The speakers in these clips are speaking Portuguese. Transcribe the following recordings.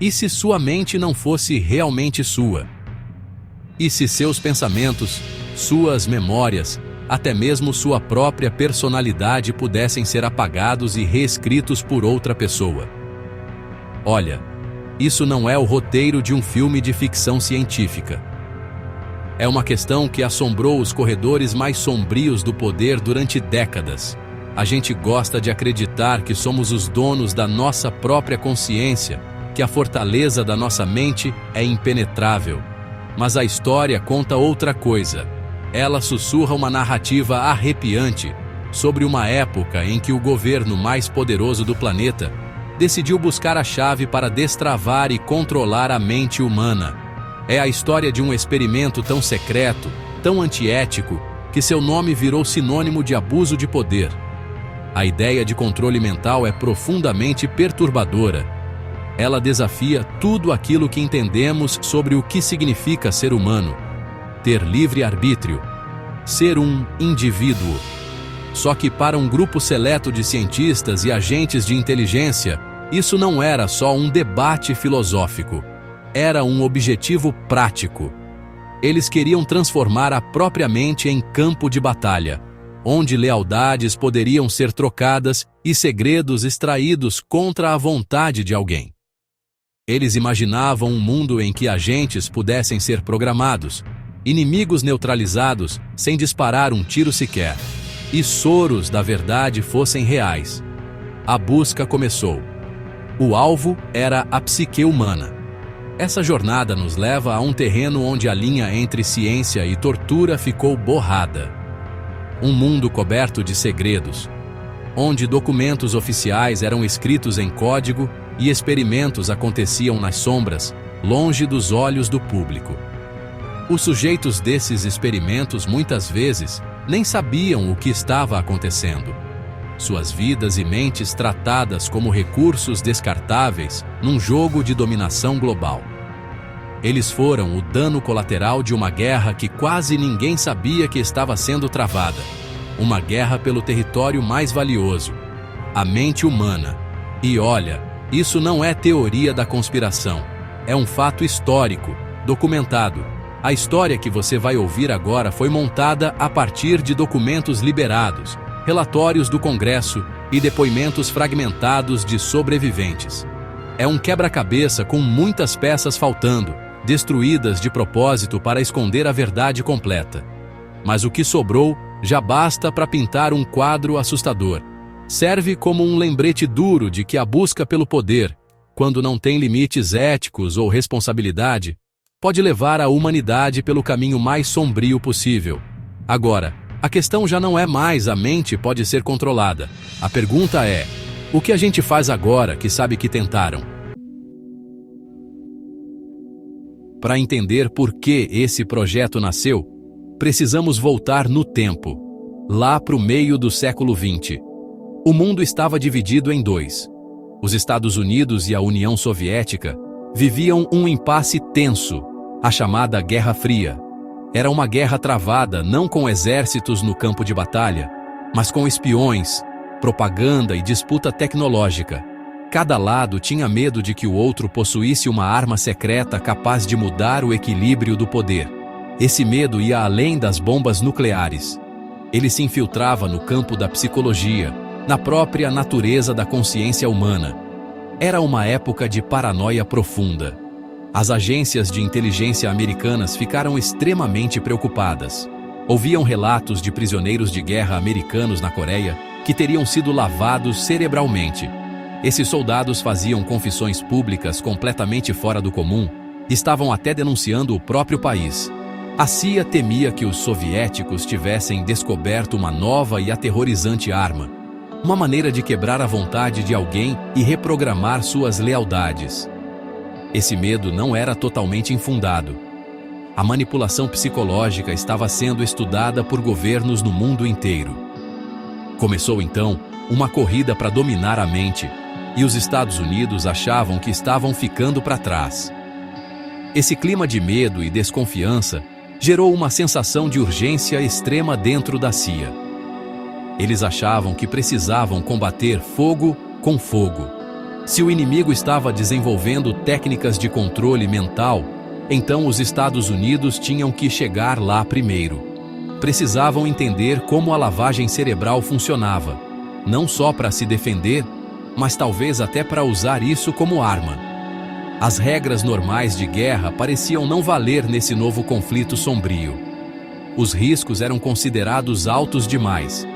E se sua mente não fosse realmente sua? E se seus pensamentos, suas memórias, até mesmo sua própria personalidade pudessem ser apagados e reescritos por outra pessoa? Olha, isso não é o roteiro de um filme de ficção científica. É uma questão que assombrou os corredores mais sombrios do poder durante décadas. A gente gosta de acreditar que somos os donos da nossa própria consciência, que a fortaleza da nossa mente é impenetrável. Mas a história conta outra coisa. Ela sussurra uma narrativa arrepiante sobre uma época em que o governo mais poderoso do planeta decidiu buscar a chave para destravar e controlar a mente humana. É a história de um experimento tão secreto, tão antiético, que seu nome virou sinônimo de abuso de poder. A ideia de controle mental é profundamente perturbadora. Ela desafia tudo aquilo que entendemos sobre o que significa ser humano, ter livre-arbítrio, ser um indivíduo. Só que para um grupo seleto de cientistas e agentes de inteligência, isso não era só um debate filosófico. Era um objetivo prático. Eles queriam transformar a própria mente em campo de batalha, onde lealdades poderiam ser trocadas e segredos extraídos contra a vontade de alguém. Eles imaginavam um mundo em que agentes pudessem ser programados, inimigos neutralizados sem disparar um tiro sequer, e soros da verdade fossem reais. A busca começou. O alvo era a psique humana. Essa jornada nos leva a um terreno onde a linha entre ciência e tortura ficou borrada. Um mundo coberto de segredos, onde documentos oficiais eram escritos em código e experimentos aconteciam nas sombras, longe dos olhos do público. Os sujeitos desses experimentos muitas vezes nem sabiam o que estava acontecendo. Suas vidas e mentes tratadas como recursos descartáveis num jogo de dominação global. Eles foram o dano colateral de uma guerra que quase ninguém sabia que estava sendo travada. Uma guerra pelo território mais valioso, a mente humana. E olha, isso não é teoria da conspiração. É um fato histórico, documentado. A história que você vai ouvir agora foi montada a partir de documentos liberados, relatórios do Congresso e depoimentos fragmentados de sobreviventes. É um quebra-cabeça com muitas peças faltando, destruídas de propósito para esconder a verdade completa. Mas o que sobrou já basta para pintar um quadro assustador. Serve como um lembrete duro de que a busca pelo poder, quando não tem limites éticos ou responsabilidade, pode levar a humanidade pelo caminho mais sombrio possível. Agora, a questão já não é mais a mente pode ser controlada. A pergunta é: o que a gente faz agora que sabe que tentaram? Para entender por que esse projeto nasceu, precisamos voltar no tempo, lá para o meio do século XX. O mundo estava dividido em dois. Os Estados Unidos e a União Soviética viviam um impasse tenso, a chamada Guerra Fria. Era uma guerra travada não com exércitos no campo de batalha, mas com espiões, propaganda e disputa tecnológica. Cada lado tinha medo de que o outro possuísse uma arma secreta capaz de mudar o equilíbrio do poder. Esse medo ia além das bombas nucleares. Ele se infiltrava no campo da psicologia, na própria natureza da consciência humana. Era uma época de paranoia profunda. As agências de inteligência americanas ficaram extremamente preocupadas. Ouviam relatos de prisioneiros de guerra americanos na Coreia que teriam sido lavados cerebralmente. Esses soldados faziam confissões públicas completamente fora do comum, estavam até denunciando o próprio país. A CIA temia que os soviéticos tivessem descoberto uma nova e aterrorizante arma, uma maneira de quebrar a vontade de alguém e reprogramar suas lealdades. Esse medo não era totalmente infundado. A manipulação psicológica estava sendo estudada por governos no mundo inteiro. Começou então uma corrida para dominar a mente, e os Estados Unidos achavam que estavam ficando para trás. Esse clima de medo e desconfiança gerou uma sensação de urgência extrema dentro da CIA. Eles achavam que precisavam combater fogo com fogo. Se o inimigo estava desenvolvendo técnicas de controle mental, então os Estados Unidos tinham que chegar lá primeiro. Precisavam entender como a lavagem cerebral funcionava, não só para se defender, mas talvez até para usar isso como arma. As regras normais de guerra pareciam não valer nesse novo conflito sombrio. Os riscos eram considerados altos demais.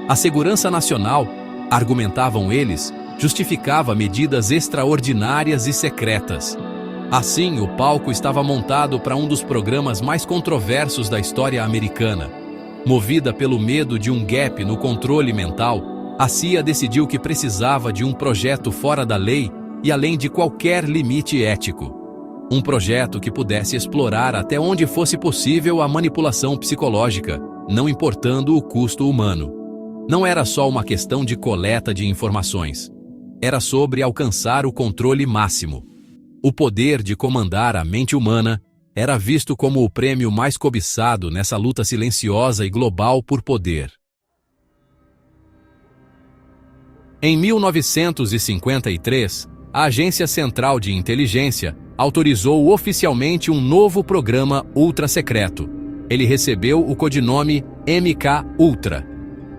A segurança nacional, argumentavam eles, justificava medidas extraordinárias e secretas. Assim, o palco estava montado para um dos programas mais controversos da história americana. Movida pelo medo de um gap no controle mental, a CIA decidiu que precisava de um projeto fora da lei e além de qualquer limite ético. Um projeto que pudesse explorar até onde fosse possível a manipulação psicológica, não importando o custo humano. Não era só uma questão de coleta de informações. Era sobre alcançar o controle máximo. O poder de comandar a mente humana era visto como o prêmio mais cobiçado nessa luta silenciosa e global por poder. Em 1953, a Agência Central de Inteligência autorizou oficialmente um novo programa ultra-secreto. Ele recebeu o codinome MK-Ultra.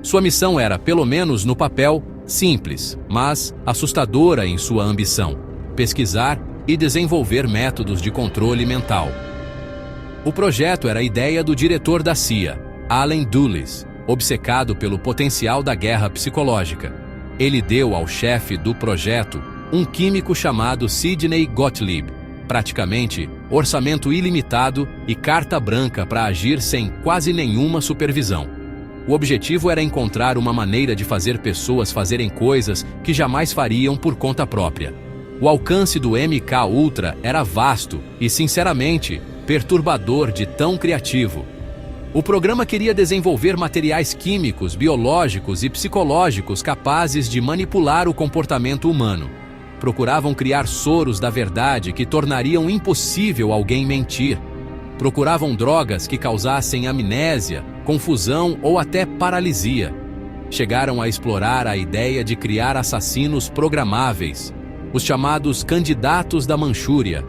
Sua missão era, pelo menos no papel, simples, mas assustadora em sua ambição: pesquisar e desenvolver métodos de controle mental. O projeto era a ideia do diretor da CIA, Allen Dulles, obcecado pelo potencial da guerra psicológica. Ele deu ao chefe do projeto, um químico chamado Sidney Gottlieb, praticamente orçamento ilimitado e carta branca para agir sem quase nenhuma supervisão. O objetivo era encontrar uma maneira de fazer pessoas fazerem coisas que jamais fariam por conta própria. O alcance do MK-Ultra era vasto e, sinceramente, perturbador de tão criativo. O programa queria desenvolver materiais químicos, biológicos e psicológicos capazes de manipular o comportamento humano. Procuravam criar soros da verdade que tornariam impossível alguém mentir. Procuravam drogas que causassem amnésia, confusão ou até paralisia. Chegaram a explorar a ideia de criar assassinos programáveis, os chamados candidatos da Manchúria,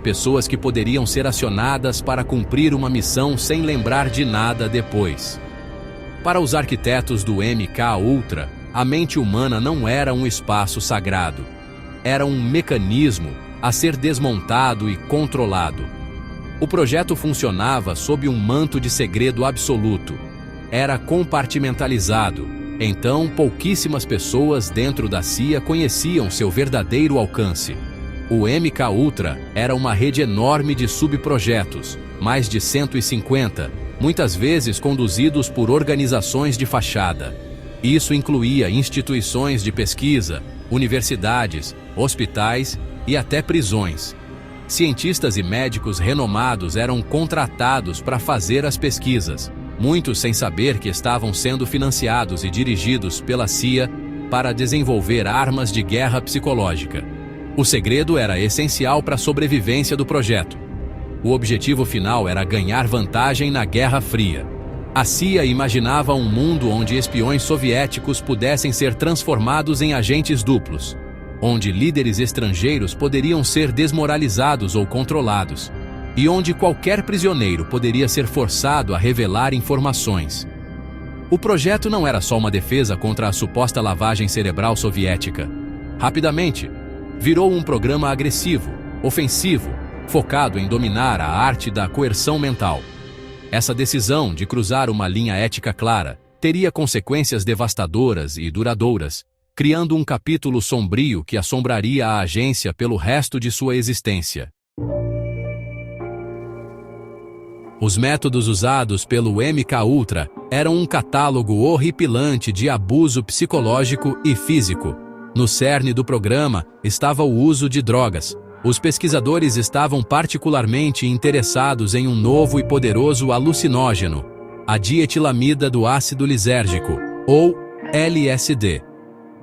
pessoas que poderiam ser acionadas para cumprir uma missão sem lembrar de nada depois. Para os arquitetos do MK-Ultra, a mente humana não era um espaço sagrado. Era um mecanismo a ser desmontado e controlado. O projeto funcionava sob um manto de segredo absoluto. Era compartimentalizado. Então, pouquíssimas pessoas dentro da CIA conheciam seu verdadeiro alcance. O MK-Ultra era uma rede enorme de subprojetos, mais de 150, muitas vezes conduzidos por organizações de fachada. Isso incluía instituições de pesquisa, universidades, hospitais e até prisões. Cientistas e médicos renomados eram contratados para fazer as pesquisas, muitos sem saber que estavam sendo financiados e dirigidos pela CIA para desenvolver armas de guerra psicológica. O segredo era essencial para a sobrevivência do projeto. O objetivo final era ganhar vantagem na Guerra Fria. A CIA imaginava um mundo onde espiões soviéticos pudessem ser transformados em agentes duplos, onde líderes estrangeiros poderiam ser desmoralizados ou controlados, e onde qualquer prisioneiro poderia ser forçado a revelar informações. O projeto não era só uma defesa contra a suposta lavagem cerebral soviética. Rapidamente, virou um programa agressivo, ofensivo, focado em dominar a arte da coerção mental. Essa decisão de cruzar uma linha ética clara teria consequências devastadoras e duradouras, criando um capítulo sombrio que assombraria a agência pelo resto de sua existência. Os métodos usados pelo MK-Ultra eram um catálogo horripilante de abuso psicológico e físico. No cerne do programa estava o uso de drogas. Os pesquisadores estavam particularmente interessados em um novo e poderoso alucinógeno, a dietilamida do ácido lisérgico, ou LSD.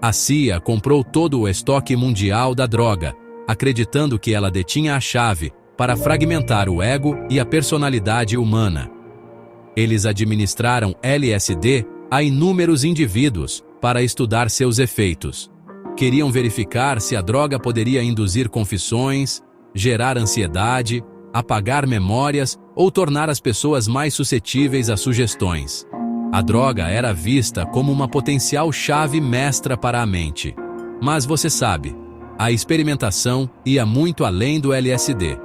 A CIA comprou todo o estoque mundial da droga, acreditando que ela detinha a chave para fragmentar o ego e a personalidade humana. Eles administraram LSD a inúmeros indivíduos para estudar seus efeitos. Queriam verificar se a droga poderia induzir confissões, gerar ansiedade, apagar memórias ou tornar as pessoas mais suscetíveis a sugestões. A droga era vista como uma potencial chave mestra para a mente. Mas você sabe, a experimentação ia muito além do LSD.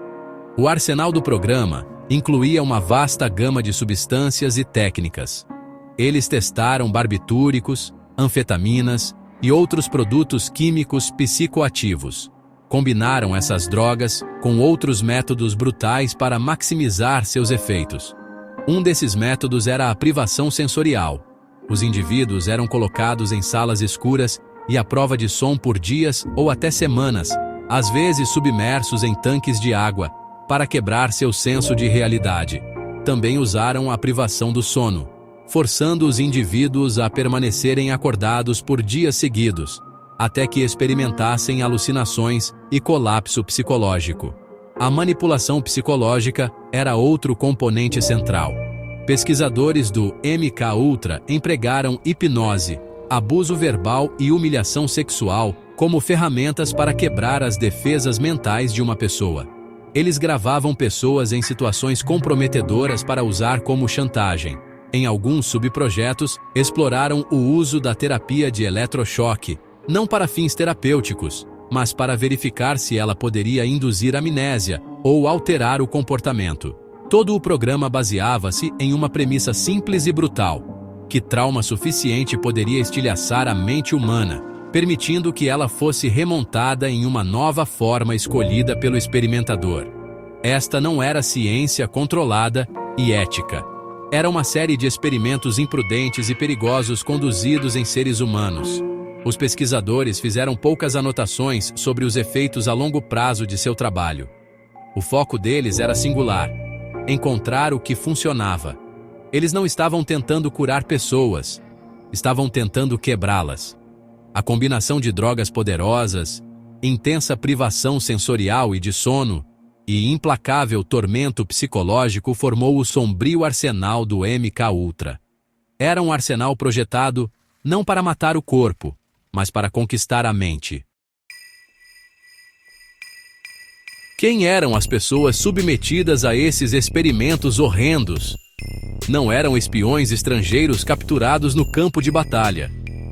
O arsenal do programa incluía uma vasta gama de substâncias e técnicas. Eles testaram barbitúricos, anfetaminas e outros produtos químicos psicoativos. Combinaram essas drogas com outros métodos brutais para maximizar seus efeitos. Um desses métodos era a privação sensorial. Os indivíduos eram colocados em salas escuras e à prova de som por dias ou até semanas, às vezes submersos em tanques de água, para quebrar seu senso de realidade. Também usaram a privação do sono, forçando os indivíduos a permanecerem acordados por dias seguidos, até que experimentassem alucinações e colapso psicológico. A manipulação psicológica era outro componente central. Pesquisadores do MKUltra empregaram hipnose, abuso verbal e humilhação sexual como ferramentas para quebrar as defesas mentais de uma pessoa. Eles gravavam pessoas em situações comprometedoras para usar como chantagem. Em alguns subprojetos, exploraram o uso da terapia de eletrochoque, não para fins terapêuticos, mas para verificar se ela poderia induzir amnésia ou alterar o comportamento. Todo o programa baseava-se em uma premissa simples e brutal: que trauma suficiente poderia estilhaçar a mente humana, permitindo que ela fosse remontada em uma nova forma escolhida pelo experimentador. Esta não era ciência controlada e ética. Era uma série de experimentos imprudentes e perigosos conduzidos em seres humanos. Os pesquisadores fizeram poucas anotações sobre os efeitos a longo prazo de seu trabalho. O foco deles era singular: encontrar o que funcionava. Eles não estavam tentando curar pessoas, estavam tentando quebrá-las. A combinação de drogas poderosas, intensa privação sensorial e de sono, e implacável tormento psicológico formou o sombrio arsenal do MKUltra. Era um arsenal projetado não para matar o corpo, mas para conquistar a mente. Quem eram as pessoas submetidas a esses experimentos horrendos? Não eram espiões estrangeiros capturados no campo de batalha.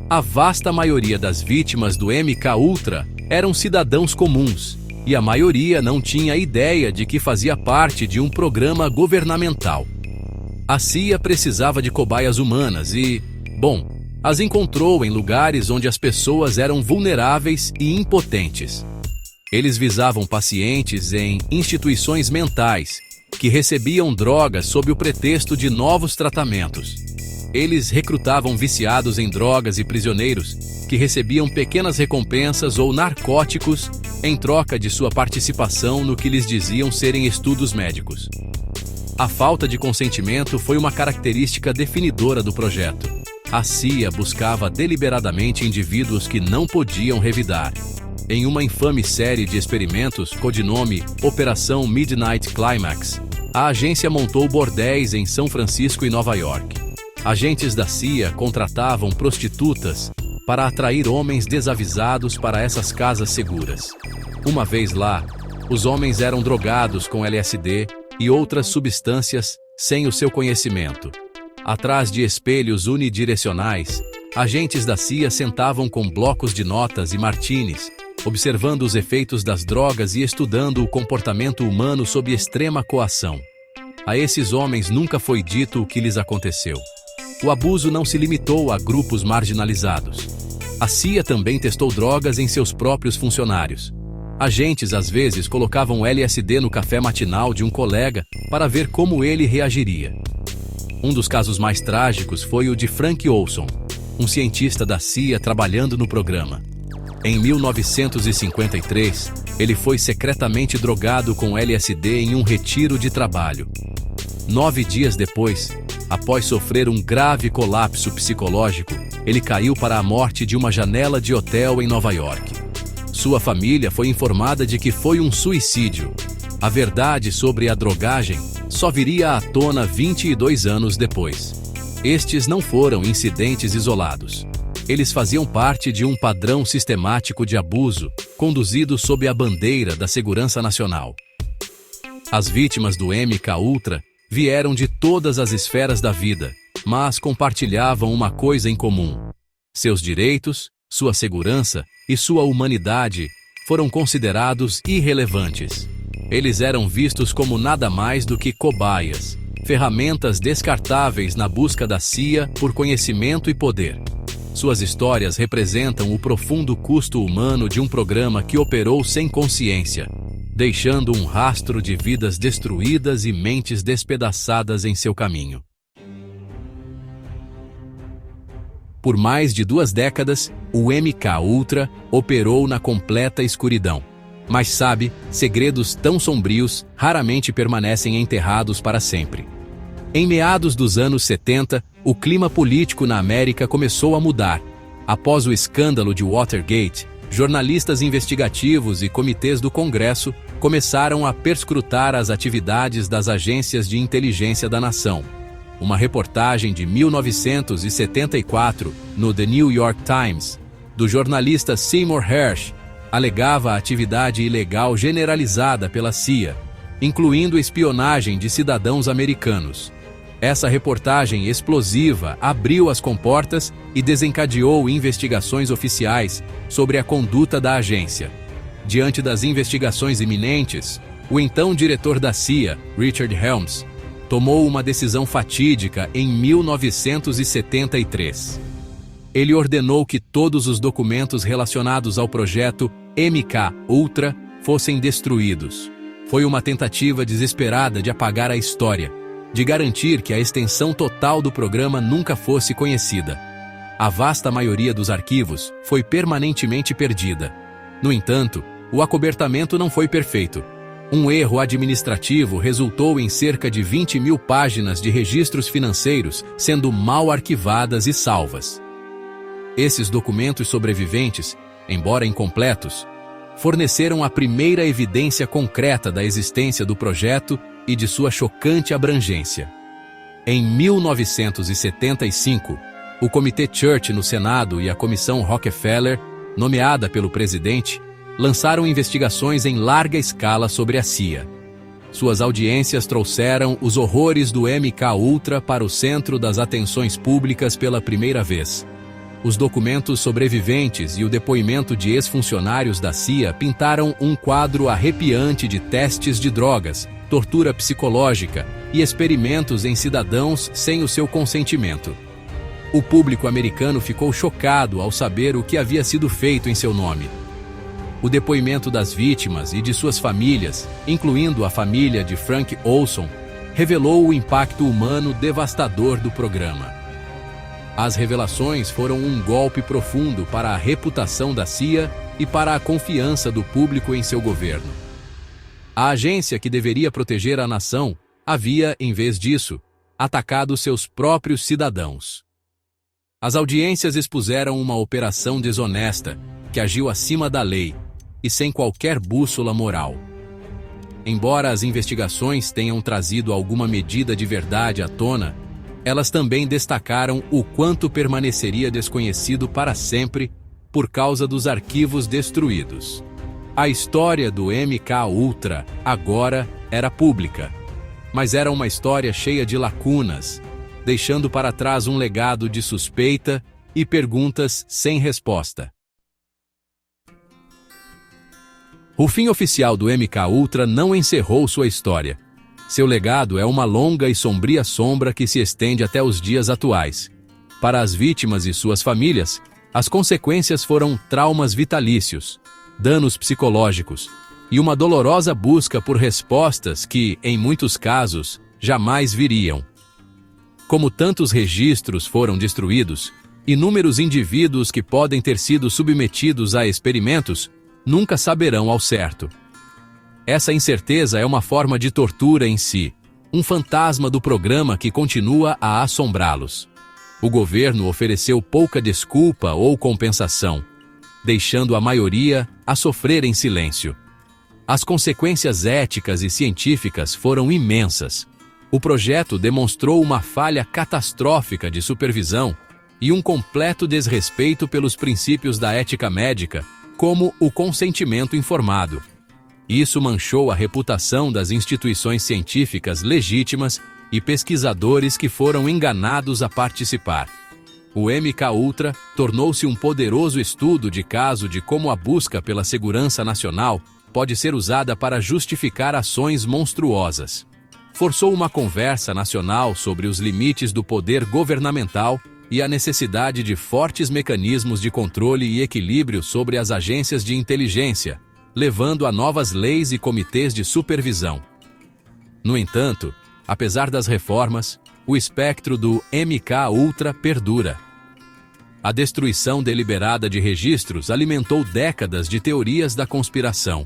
A vasta maioria das vítimas do MKUltra eram cidadãos comuns, e a maioria não tinha ideia de que fazia parte de um programa governamental. A CIA precisava de cobaias humanas e, bom, as encontrou em lugares onde as pessoas eram vulneráveis e impotentes. Eles visavam pacientes em instituições mentais que recebiam drogas sob o pretexto de novos tratamentos. Eles recrutavam viciados em drogas e prisioneiros que recebiam pequenas recompensas ou narcóticos em troca de sua participação no que lhes diziam serem estudos médicos. A falta de consentimento foi uma característica definidora do projeto. A CIA buscava deliberadamente indivíduos que não podiam revidar. Em uma infame série de experimentos, codinome Operação Midnight Climax, a agência montou bordéis em São Francisco e Nova York. Agentes da CIA contratavam prostitutas para atrair homens desavisados para essas casas seguras. Uma vez lá, os homens eram drogados com LSD e outras substâncias sem o seu conhecimento. Atrás de espelhos unidirecionais, agentes da CIA sentavam com blocos de notas e martinis, observando os efeitos das drogas e estudando o comportamento humano sob extrema coação. A esses homens nunca foi dito o que lhes aconteceu. O abuso não se limitou a grupos marginalizados. A CIA também testou drogas em seus próprios funcionários. Agentes às vezes colocavam LSD no café matinal de um colega para ver como ele reagiria. Um dos casos mais trágicos foi o de Frank Olson, um cientista da CIA trabalhando no programa. Em 1953, ele foi secretamente drogado com LSD em um retiro de trabalho. 9 dias depois, após sofrer um grave colapso psicológico, ele caiu para a morte de uma janela de hotel em Nova York. Sua família foi informada de que foi um suicídio. A verdade sobre a drogagem só viria à tona 22 anos depois. Estes não foram incidentes isolados. Eles faziam parte de um padrão sistemático de abuso, conduzido sob a bandeira da segurança nacional. As vítimas do MKUltra vieram de todas as esferas da vida, mas compartilhavam uma coisa em comum: seus direitos, sua segurança e sua humanidade foram considerados irrelevantes. Eles eram vistos como nada mais do que cobaias, ferramentas descartáveis na busca da CIA por conhecimento e poder. Suas histórias representam o profundo custo humano de um programa que operou sem consciência, deixando um rastro de vidas destruídas e mentes despedaçadas em seu caminho. Por mais de 2 décadas, o MKUltra operou na completa escuridão. Mas sabe, segredos tão sombrios raramente permanecem enterrados para sempre. Em meados dos anos 70, o clima político na América começou a mudar. Após o escândalo de Watergate, jornalistas investigativos e comitês do Congresso começaram a perscrutar as atividades das agências de inteligência da nação. Uma reportagem de 1974, no The New York Times, do jornalista Seymour Hersh, alegava a atividade ilegal generalizada pela CIA, incluindo espionagem de cidadãos americanos. Essa reportagem explosiva abriu as comportas e desencadeou investigações oficiais sobre a conduta da agência. Diante das investigações iminentes, o então diretor da CIA, Richard Helms, tomou uma decisão fatídica em 1973. Ele ordenou que todos os documentos relacionados ao projeto MKUltra fossem destruídos. Foi uma tentativa desesperada de apagar a história, de garantir que a extensão total do programa nunca fosse conhecida. A vasta maioria dos arquivos foi permanentemente perdida. No entanto, o acobertamento não foi perfeito. Um erro administrativo resultou em cerca de 20.000 páginas de registros financeiros sendo mal arquivadas e salvas. Esses documentos sobreviventes, embora incompletos, forneceram a primeira evidência concreta da existência do projeto e de sua chocante abrangência. Em 1975, o Comitê Church no Senado e a Comissão Rockefeller, nomeada pelo presidente, lançaram investigações em larga escala sobre a CIA. Suas audiências trouxeram os horrores do MKUltra para o centro das atenções públicas pela primeira vez. Os documentos sobreviventes e o depoimento de ex-funcionários da CIA pintaram um quadro arrepiante de testes de drogas, tortura psicológica e experimentos em cidadãos sem o seu consentimento. O público americano ficou chocado ao saber o que havia sido feito em seu nome. O depoimento das vítimas e de suas famílias, incluindo a família de Frank Olson, revelou o impacto humano devastador do programa. As revelações foram um golpe profundo para a reputação da CIA e para a confiança do público em seu governo. A agência que deveria proteger a nação havia, em vez disso, atacado seus próprios cidadãos. As audiências expuseram uma operação desonesta que agiu acima da lei e sem qualquer bússola moral. Embora as investigações tenham trazido alguma medida de verdade à tona, elas também destacaram o quanto permaneceria desconhecido para sempre por causa dos arquivos destruídos. A história do MKUltra agora era pública, mas era uma história cheia de lacunas, deixando para trás um legado de suspeita e perguntas sem resposta. O fim oficial do MKUltra não encerrou sua história. Seu legado é uma longa e sombria sombra que se estende até os dias atuais. Para as vítimas e suas famílias, as consequências foram traumas vitalícios, danos psicológicos e uma dolorosa busca por respostas que, em muitos casos, jamais viriam. Como tantos registros foram destruídos, inúmeros indivíduos que podem ter sido submetidos a experimentos nunca saberão ao certo. Essa incerteza é uma forma de tortura em si, um fantasma do programa que continua a assombrá-los. O governo ofereceu pouca desculpa ou compensação, deixando a maioria a sofrer em silêncio. As consequências éticas e científicas foram imensas. O projeto demonstrou uma falha catastrófica de supervisão e um completo desrespeito pelos princípios da ética médica, como o consentimento informado. Isso manchou a reputação das instituições científicas legítimas e pesquisadores que foram enganados a participar. O MKUltra tornou-se um poderoso estudo de caso de como a busca pela segurança nacional pode ser usada para justificar ações monstruosas. Forçou uma conversa nacional sobre os limites do poder governamental e a necessidade de fortes mecanismos de controle e equilíbrio sobre as agências de inteligência, levando a novas leis e comitês de supervisão. No entanto, apesar das reformas, o espectro do MKUltra perdura. A destruição deliberada de registros alimentou décadas de teorias da conspiração.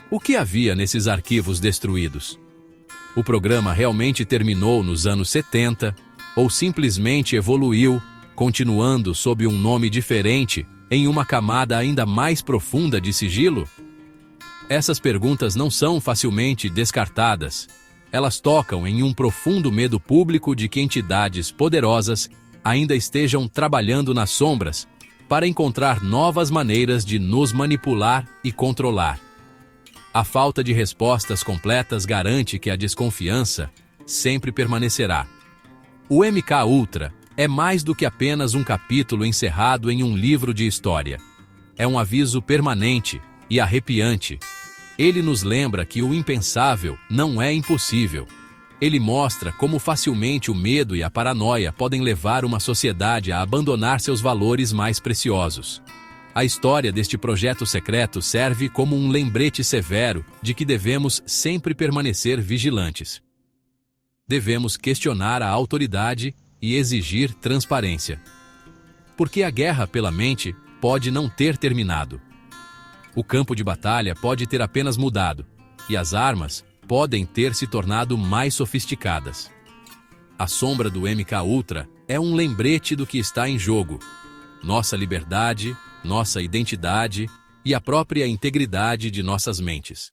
O que havia nesses arquivos destruídos? O programa realmente terminou nos anos 70 ou simplesmente evoluiu, continuando sob um nome diferente, em uma camada ainda mais profunda de sigilo? Essas perguntas não são facilmente descartadas. Elas tocam em um profundo medo público de que entidades poderosas ainda estejam trabalhando nas sombras para encontrar novas maneiras de nos manipular e controlar. A falta de respostas completas garante que a desconfiança sempre permanecerá. O MKUltra é mais do que apenas um capítulo encerrado em um livro de história. É um aviso permanente e arrepiante. Ele nos lembra que o impensável não é impossível. Ele mostra como facilmente o medo e a paranoia podem levar uma sociedade a abandonar seus valores mais preciosos. A história deste projeto secreto serve como um lembrete severo de que devemos sempre permanecer vigilantes. Devemos questionar a autoridade e exigir transparência. Porque a guerra pela mente pode não ter terminado. O campo de batalha pode ter apenas mudado, e as armas podem ter se tornado mais sofisticadas. A sombra do MKUltra é um lembrete do que está em jogo: nossa liberdade, nossa identidade e a própria integridade de nossas mentes.